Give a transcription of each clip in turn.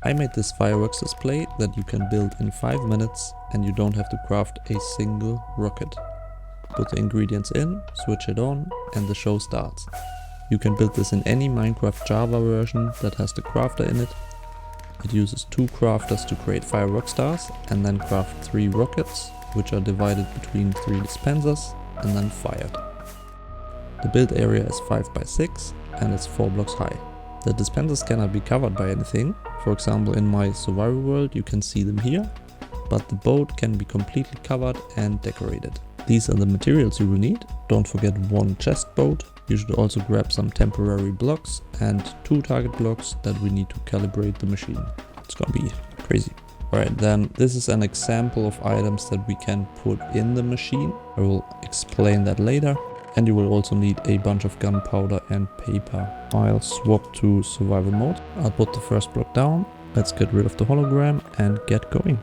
I made this fireworks display that you can build in 5 minutes and you don't have to craft a single rocket. Put the ingredients in, switch it on, and the show starts. You can build this in any Minecraft Java version that has the crafter in it. It uses 2 crafters to create firework stars and then craft 3 rockets, which are divided between 3 dispensers and then fired. The build area is 5 by 6 and it's 4 blocks high. The dispensers cannot be covered by anything. For example, in my survival world you can see them here, but the boat can be completely covered and decorated. These are the materials you will need. Don't forget 1 chest boat. You should also grab some temporary blocks and 2 target blocks that we need to calibrate the machine. It's gonna be crazy. Alright, then this is an example of items that we can put in the machine. I will explain that later. And you will also need a bunch of gunpowder and paper. I'll swap to survival mode. I'll put the first block down. Let's get rid of the hologram and get going.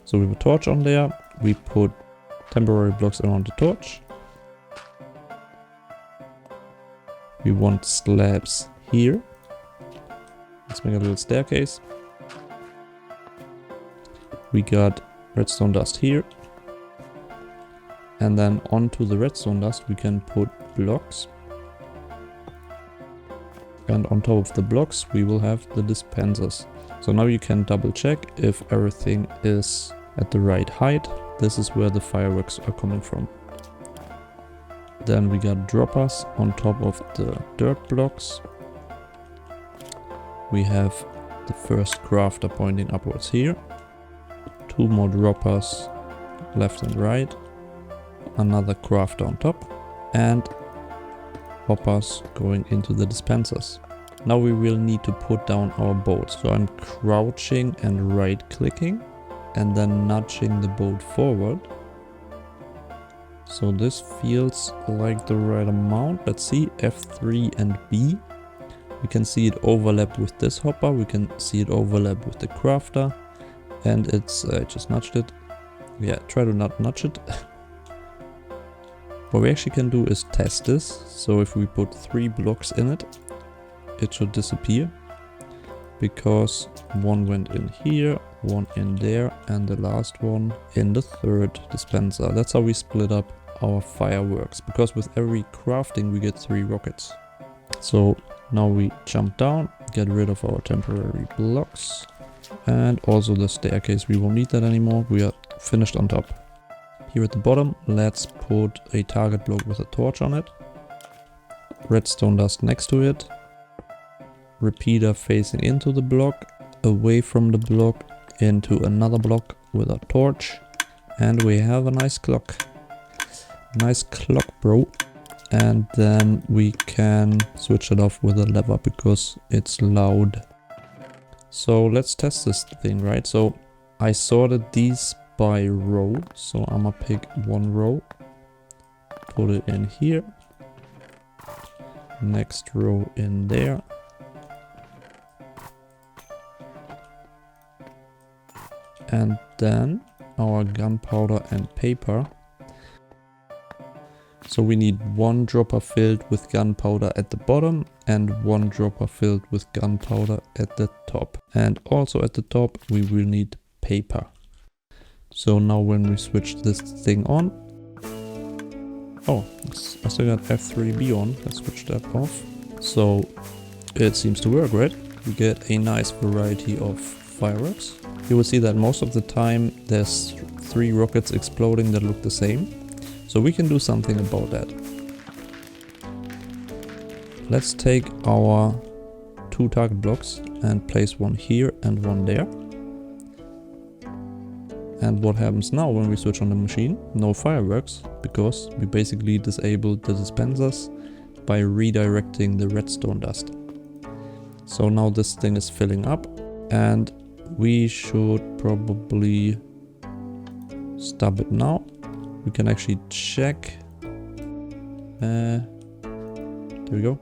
So we have a torch on there. We put temporary blocks around the torch. We want slabs here. Let's make a little staircase. We got redstone dust here. And then onto the redstone dust we can put blocks. And on top of the blocks we will have the dispensers. So now you can double check if everything is at the right height. This is where the fireworks are coming from. Then we got droppers on top of the dirt blocks. We have the first crafter pointing upwards here. 2 more droppers left and right. Another crafter on top, and hoppers going into the dispensers. Now we will need to put down our boat. So I'm crouching and right clicking and then nudging the boat forward. So this feels like the right amount. Let's see, F3 and B. We can see it overlap with this hopper. We can see it overlap with the crafter. And it's, I just nudged it. Yeah, try to not nudge it. What we actually can do is test this. So if we put 3 blocks in it, it should disappear. Because 1 went in here, 1 in there, and the last one in the 3rd dispenser. That's how we split up our fireworks. Because with every crafting we get 3 rockets. So now we jump down, get rid of our temporary blocks. And also the staircase, we won't need that anymore. We are finished on top. Here at the bottom, let's put a target block with a torch on it. Redstone dust next to it. Repeater facing into the block, away from the block, into another block with a torch. And we have a nice clock. Nice clock, bro. And then we can switch it off with a lever because it's loud. So let's test this thing, right? So I sorted these by row, so I'm gonna pick 1 row, put it in here, next row in there, and then our gunpowder and paper. So we need 1 dropper filled with gunpowder at the bottom and 1 dropper filled with gunpowder at the top. And also at the top we will need paper. So now when we switch this thing on, oh, I still got F3B on, let's switch that off. So it seems to work, right? We get a nice variety of fireworks. You will see that most of the time there's 3 rockets exploding that look the same. So we can do something about that. Let's take our 2 target blocks and place 1 here and 1 there. And what happens now when we switch on the machine? No fireworks, because we basically disabled the dispensers by redirecting the redstone dust. So now this thing is filling up and we should probably stop it now. We can actually check. There we go.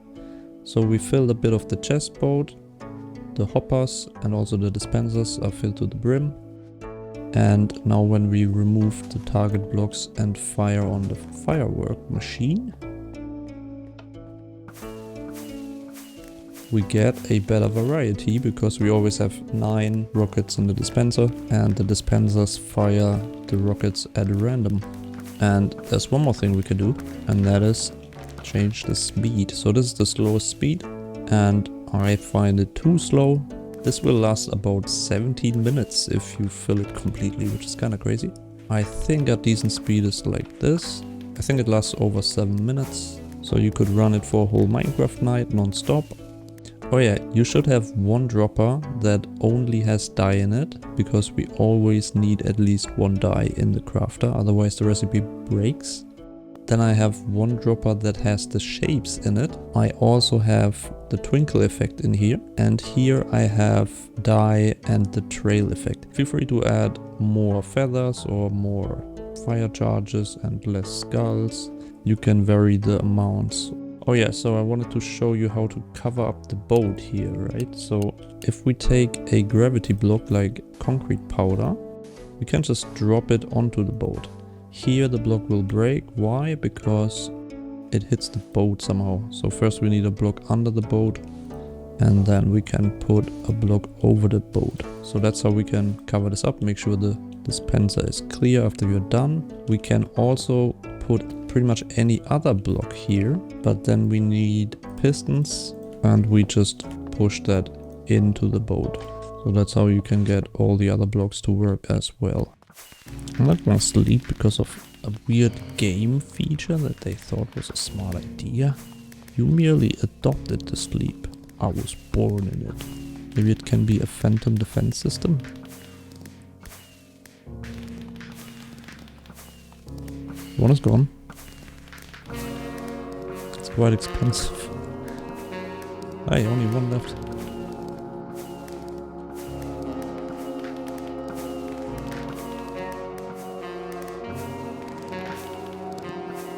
So we filled a bit of the chest boat. The hoppers and also the dispensers are filled to the brim. And now when we remove the target blocks and fire on the firework machine, we get a better variety because we always have 9 rockets in the dispenser and the dispensers fire the rockets at random. And there's one more thing we can do, and that is change the speed. So this is the slowest speed and I find it too slow. This will last about 17 minutes if you fill it completely, which is kind of crazy. I think a decent speed is like this. I think it lasts over 7 minutes. So you could run it for a whole Minecraft night non-stop. Oh yeah, you should have one dropper that only has dye in it, because we always need at least 1 dye in the crafter, otherwise the recipe breaks. Then I have one dropper that has the shapes in it. I also have the twinkle effect in here, and here I have dye and the trail effect. Feel free to add more feathers or more fire charges and less skulls. You can vary the amounts. Oh yeah, so I wanted to show you how to cover up the boat here, right? So if we take a gravity block like concrete powder, we can just drop it onto the boat. Here the block will break. Why? Because it hits the boat somehow. So first we need a block under the boat, and then we can put a block over the boat. So that's how we can cover this up, make sure the dispenser is clear after you're done. We can also put pretty much any other block here, but then we need pistons and we just push that into the boat. So that's how you can get all the other blocks to work as well. I'm not gonna sleep because of a weird game feature that they thought was a smart idea. You merely adopted the sleep. I was born in it. Maybe it can be a phantom defense system? One is gone. It's quite expensive. Hey, only one left.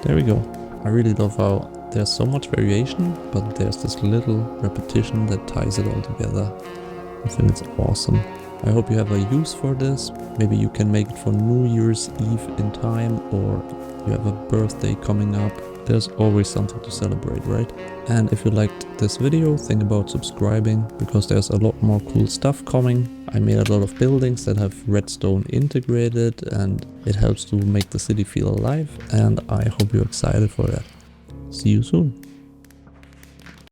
There we go. I really love how there's so much variation, but there's this little repetition that ties it all together. I think it's awesome. I hope you have a use for this. Maybe you can make it for New Year's Eve in time, or you have a birthday coming up. There's always something to celebrate, right? And if you liked this video, think about subscribing, because there's a lot more cool stuff coming. I made a lot of buildings that have redstone integrated, and it helps to make the city feel alive, and I hope you're excited for that. See you soon.